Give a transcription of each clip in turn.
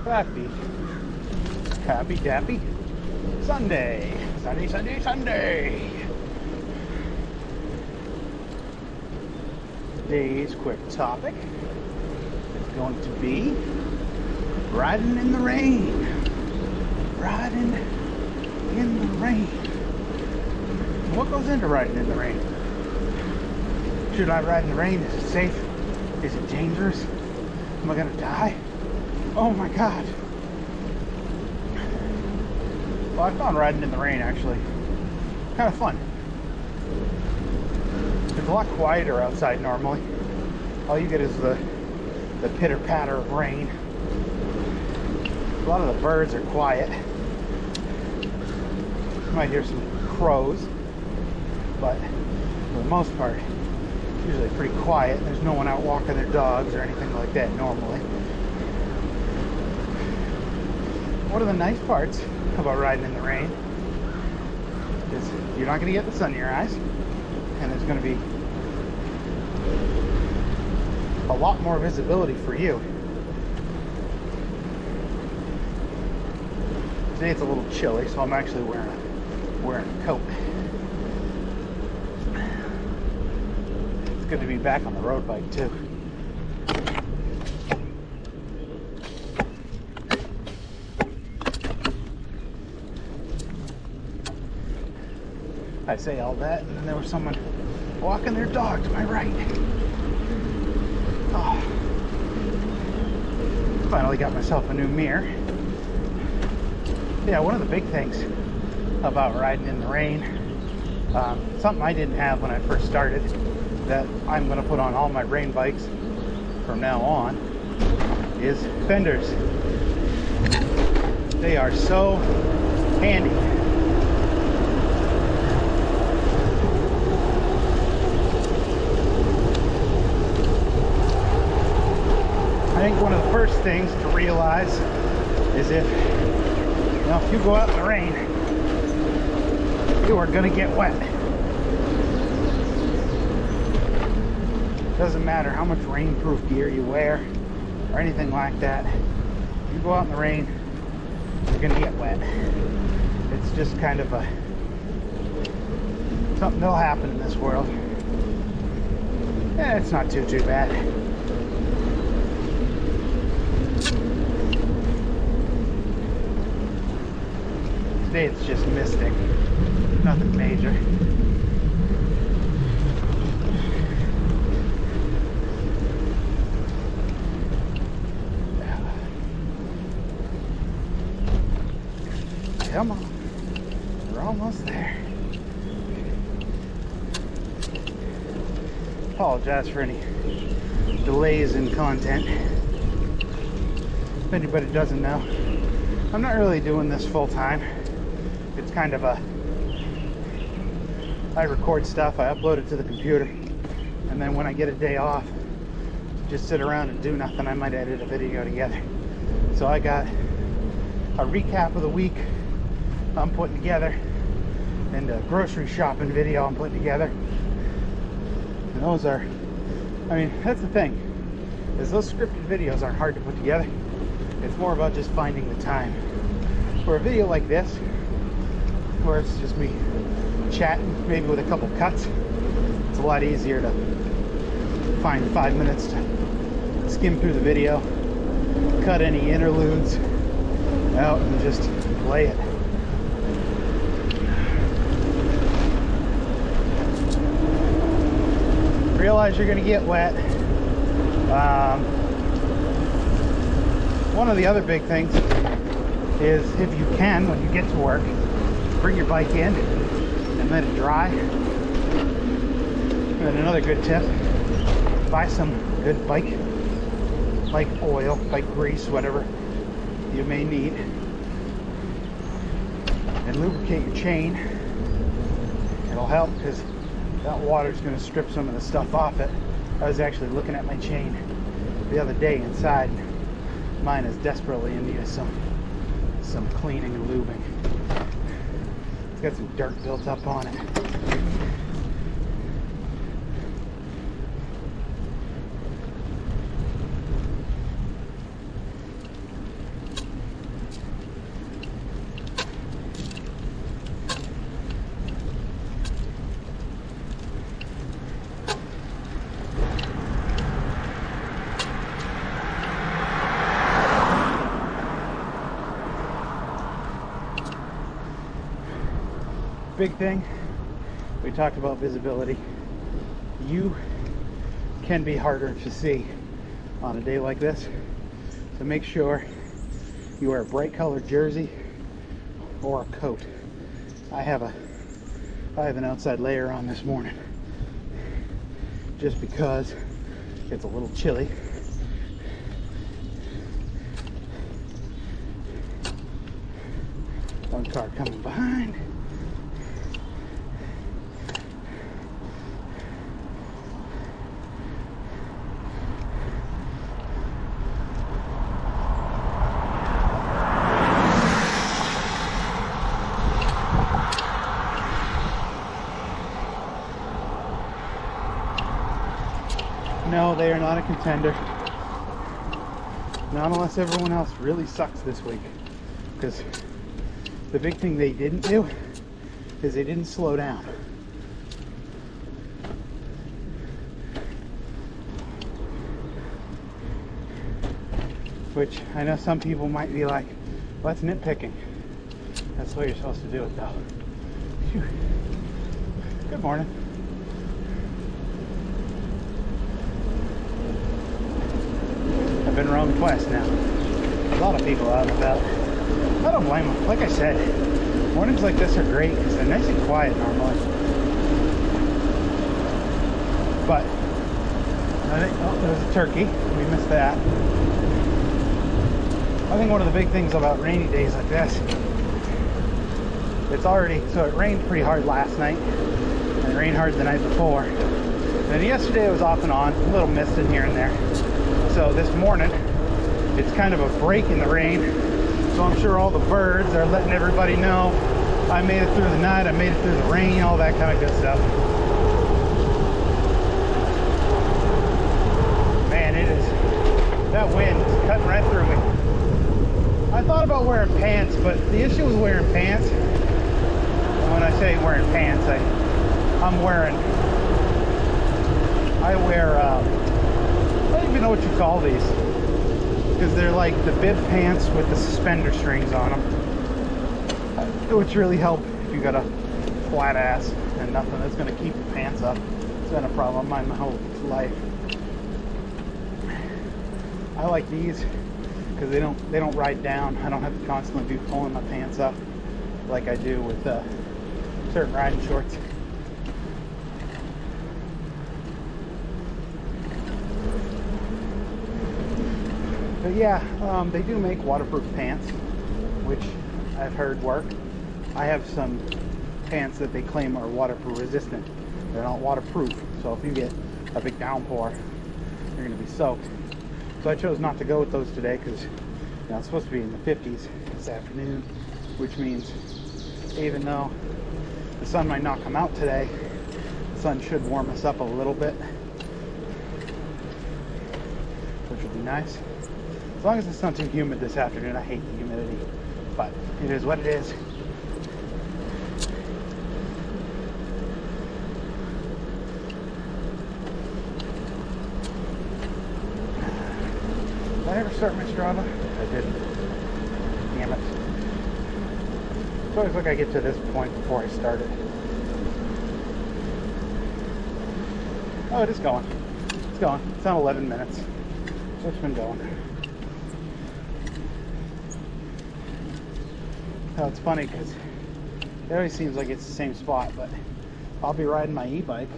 Happy dappy Sunday. Sunday. Today's quick topic is going to be riding in the rain. Riding in the rain. What goes into riding in the rain? Should I ride in the rain? Is it safe? Is it dangerous? Am I gonna die? Oh my God. Well, I found riding in the rain actually kind of fun. It's a lot quieter outside normally. All you get is the pitter patter of rain. A lot of the birds are quiet. You might hear some crows, but for the most part, it's usually pretty quiet. There's no one out walking their dogs or anything like that normally. One of the nice parts about riding in the rain is you're not going to get the sun in your eyes, and there's going to be a lot more visibility for you. Today it's a little chilly, so I'm actually wearing a coat. It's good to be back on the road bike too. I say all that, and then there was someone walking their dog to my right. Oh. Finally got myself a new mirror. Yeah, one of the big things about riding in the rain, something I didn't have when I first started, that I'm going to put on all my rain bikes from now on, is fenders. They are so handy. I think one of the first things to realize is if you go out in the rain, you are going to get wet. Doesn't matter how much rainproof gear you wear or anything like that. You go out in the rain, you're going to get wet. It's just kind of something that'll happen in this world. It's not too bad. Today it's just misting, nothing major. Come on, we're almost there. Apologize for any delays in content. If anybody doesn't know, I'm not really doing this full time. It's kind of I record stuff, I upload it to the computer, and then when I get a day off, just sit around and do nothing, I might edit a video together. So I got a recap of the week I'm putting together, and a grocery shopping video I'm putting together. And those are, that's the thing, is those scripted videos aren't hard to put together. It's more about just finding the time. For a video like this, where it's just me chatting, maybe with a couple cuts, it's a lot easier to find 5 minutes to skim through the video, cut any interludes out, and just play it. Realize you're going to get wet. One of the other big things is, if you can, when you get to work, bring your bike in and let it dry. And another good tip, buy some good bike oil, bike grease, whatever you may need, and lubricate your chain. It'll help because that water's going to strip some of the stuff off it. I was actually looking at my chain the other day inside. Mine is desperately in need of some cleaning and lubing. It's got some dirt built up on it. big thing, we talked about visibility. You can be harder to see on a day like this, so make sure you wear a bright colored jersey or a coat. I have an outside layer on this morning just because it's a little chilly. One car coming behind. No, they are not a contender. Not unless everyone else really sucks this week. Because the big thing they didn't do is they didn't slow down. Which I know some people might be like, well, that's nitpicking. That's the way you're supposed to do it though. Phew. Good morning. I've been wrong twice now. A lot of people out and about. I don't blame them. Like I said, mornings like this are great because they're nice and quiet normally. But I think, oh, there's a turkey. We missed that. I think one of the big things about rainy days like this, it's already, so it rained pretty hard last night and it rained hard the night before. And yesterday it was off and on, a little mist in here and there. So this morning, it's kind of a break in the rain. So I'm sure all the birds are letting everybody know I made it through the night, I made it through the rain, all that kind of good stuff. Man, it is, that wind is cutting right through me. I thought about wearing pants, but the issue with wearing pants, when I say wearing pants, I don't even know what you call these, because they're like the bib pants with the suspender strings on them, which really help if you got a flat ass and nothing that's going to keep your pants up. It's been a problem of mine my whole life. I like these because they don't ride down. I don't have to constantly be pulling my pants up like I do with certain riding shorts. But yeah, they do make waterproof pants, which I've heard work. I have some pants that they claim are waterproof resistant. They're not waterproof, so if you get a big downpour, you're going to be soaked. So I chose not to go with those today because it's supposed to be in the 50s this afternoon, which means even though the sun might not come out today, the sun should warm us up a little bit, which would be nice. As long as it's not too humid this afternoon. I hate the humidity, but it is what it is. Did I ever start my Strava? I didn't. Damn it. It's always like I get to this point before I start it. Oh, it is going. It's going. It's on 11 minutes. So it's been going. Oh, it's funny because it always seems like it's the same spot, but I'll be riding my e-bike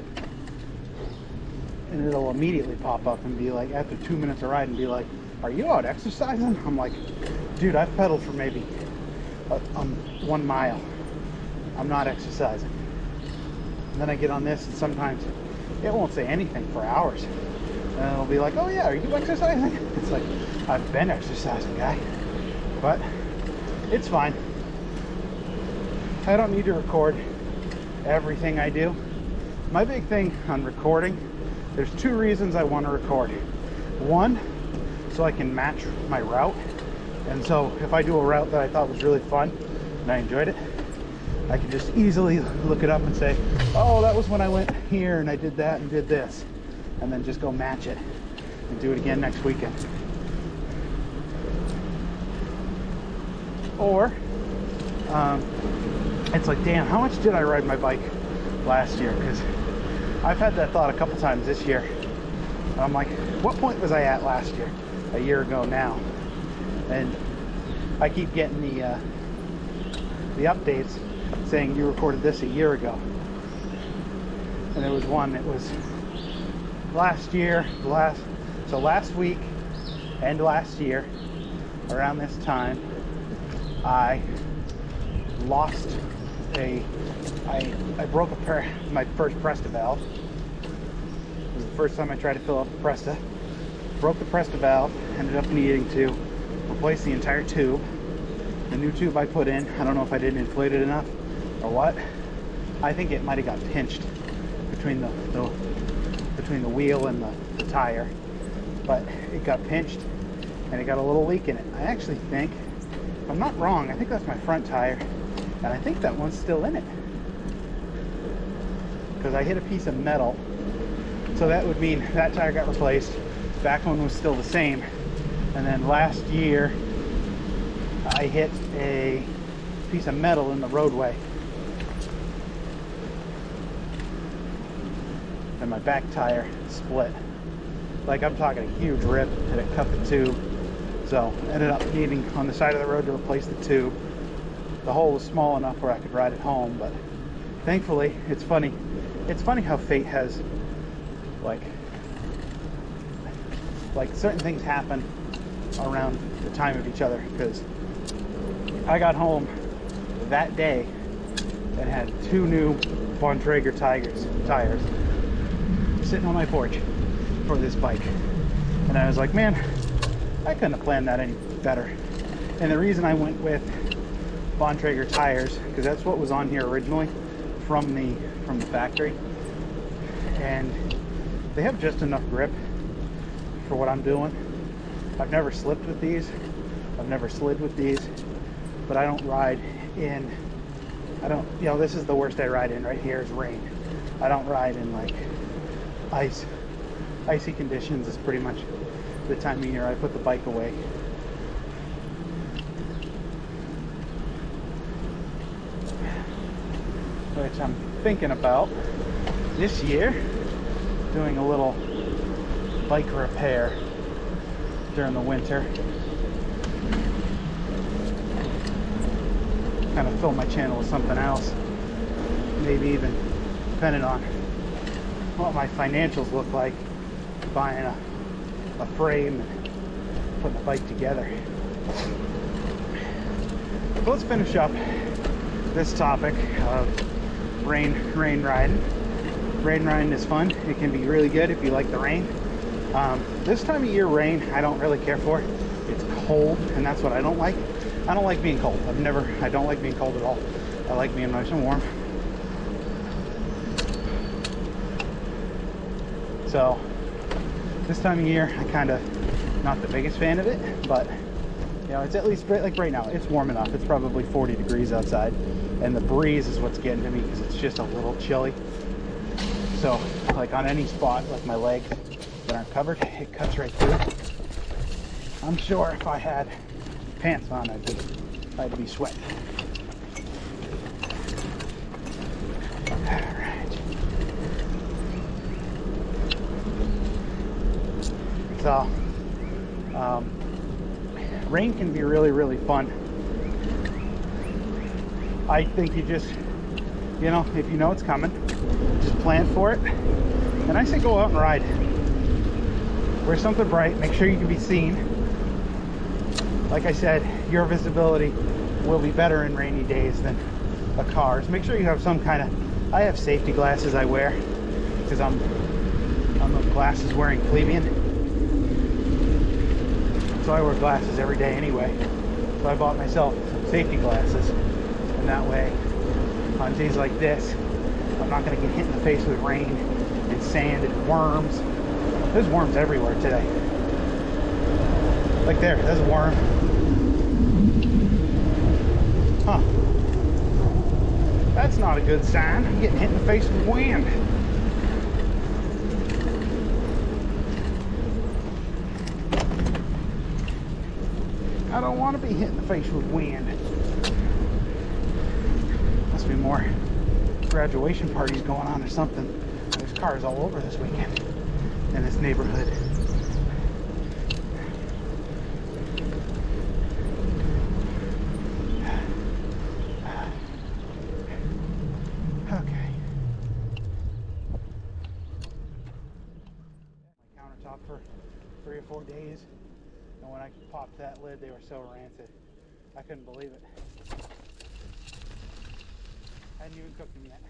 and it'll immediately pop up and be like, after 2 minutes of riding, be like, are you out exercising? I'm like, dude, I've pedaled for maybe 1 mile. I'm not exercising. And then I get on this and sometimes it won't say anything for hours. And it'll be like, oh yeah, are you exercising? It's like, I've been exercising, guy. But it's fine. I don't need to record everything I do. My big thing on recording, there's 2 reasons I want to record. One, so I can match my route. And so if I do a route that I thought was really fun and I enjoyed it, I can just easily look it up and say, oh, that was when I went here and I did that and did this. And then just go match it and do it again next weekend. Or it's like, damn, how much did I ride my bike last year? Because I've had that thought a couple times this year. And I'm like, what point was I at last year? A year ago now. And I keep getting the updates saying you recorded this a year ago. And there was one that was last year, so last week and last year, around this time, I lost I broke my first Presta valve. It was the first time I tried to fill up the Presta. Broke the Presta valve, ended up needing to replace the entire tube. The new tube I put in, I don't know if I didn't inflate it enough or what. I think it might have got pinched between the wheel and the tire, but it got pinched and it got a little leak in it. I actually think, if I'm not wrong, I think that's my front tire, and I think that one's still in it because I hit a piece of metal, so that would mean that tire got replaced, back one was still the same, and then last year I hit a piece of metal in the roadway and my back tire split. Like, I'm talking a huge rip, and it cut the tube. So ended up needing on the side of the road to replace the tube. The hole was small enough where I could ride it home, but thankfully, it's funny how fate has like certain things happen around the time of each other, because I got home that day and had 2 new Bontrager tires sitting on my porch for this bike, and I was like, man, I couldn't have planned that any better. And the reason I went with Bontrager tires, because that's what was on here originally from the factory, and they have just enough grip for what I'm doing. I've never slipped with these, I've never slid with these, but I don't ride in, this is the worst I ride in right here is rain. I don't ride in like icy conditions. Is pretty much the time of year I put the bike away. Which I'm thinking about this year doing a little bike repair during the winter. Kind of fill my channel with something else. Maybe even, depending on what my financials look like, buying a frame and putting the bike together. So let's finish up this topic of rain riding. Rain riding is fun. It can be really good if you like the rain. This time of year, rain I don't really care for. It's cold, and that's what I don't like. I don't like being cold. I don't like being cold at all. I like being nice and warm. So this time of year, I kind of not the biggest fan of it, but it's at least, like right now, it's warm enough. It's probably 40 degrees outside, and the breeze is what's getting to me because it's just a little chilly. So like on any spot, like my legs that aren't covered, it cuts right through. I'm sure if I had pants on, I'd be sweating. All right. So, rain can be really, really fun. I think you just, if you know it's coming, just plan for it. And I say go out and ride. Wear something bright, make sure you can be seen. Like I said, your visibility will be better in rainy days than a car's. Make sure you have some kind of, I have safety glasses I wear because I'm a glasses wearing plebeian. So I wear glasses every day anyway. So I bought myself safety glasses, and that way on days like this I'm not going to get hit in the face with rain and sand and worms. There's worms everywhere today. Like there's a worm. Huh. That's not a good sign. I'm getting hit in the face with wind. I don't want to be hit in the face with wind. must be more graduation parties going on or something. There's cars all over this weekend in this neighborhood. Okay. My countertop for 3 or 4 days, and when I popped that lid, they were so rancid. I couldn't believe it. I hadn't even cooked them yet.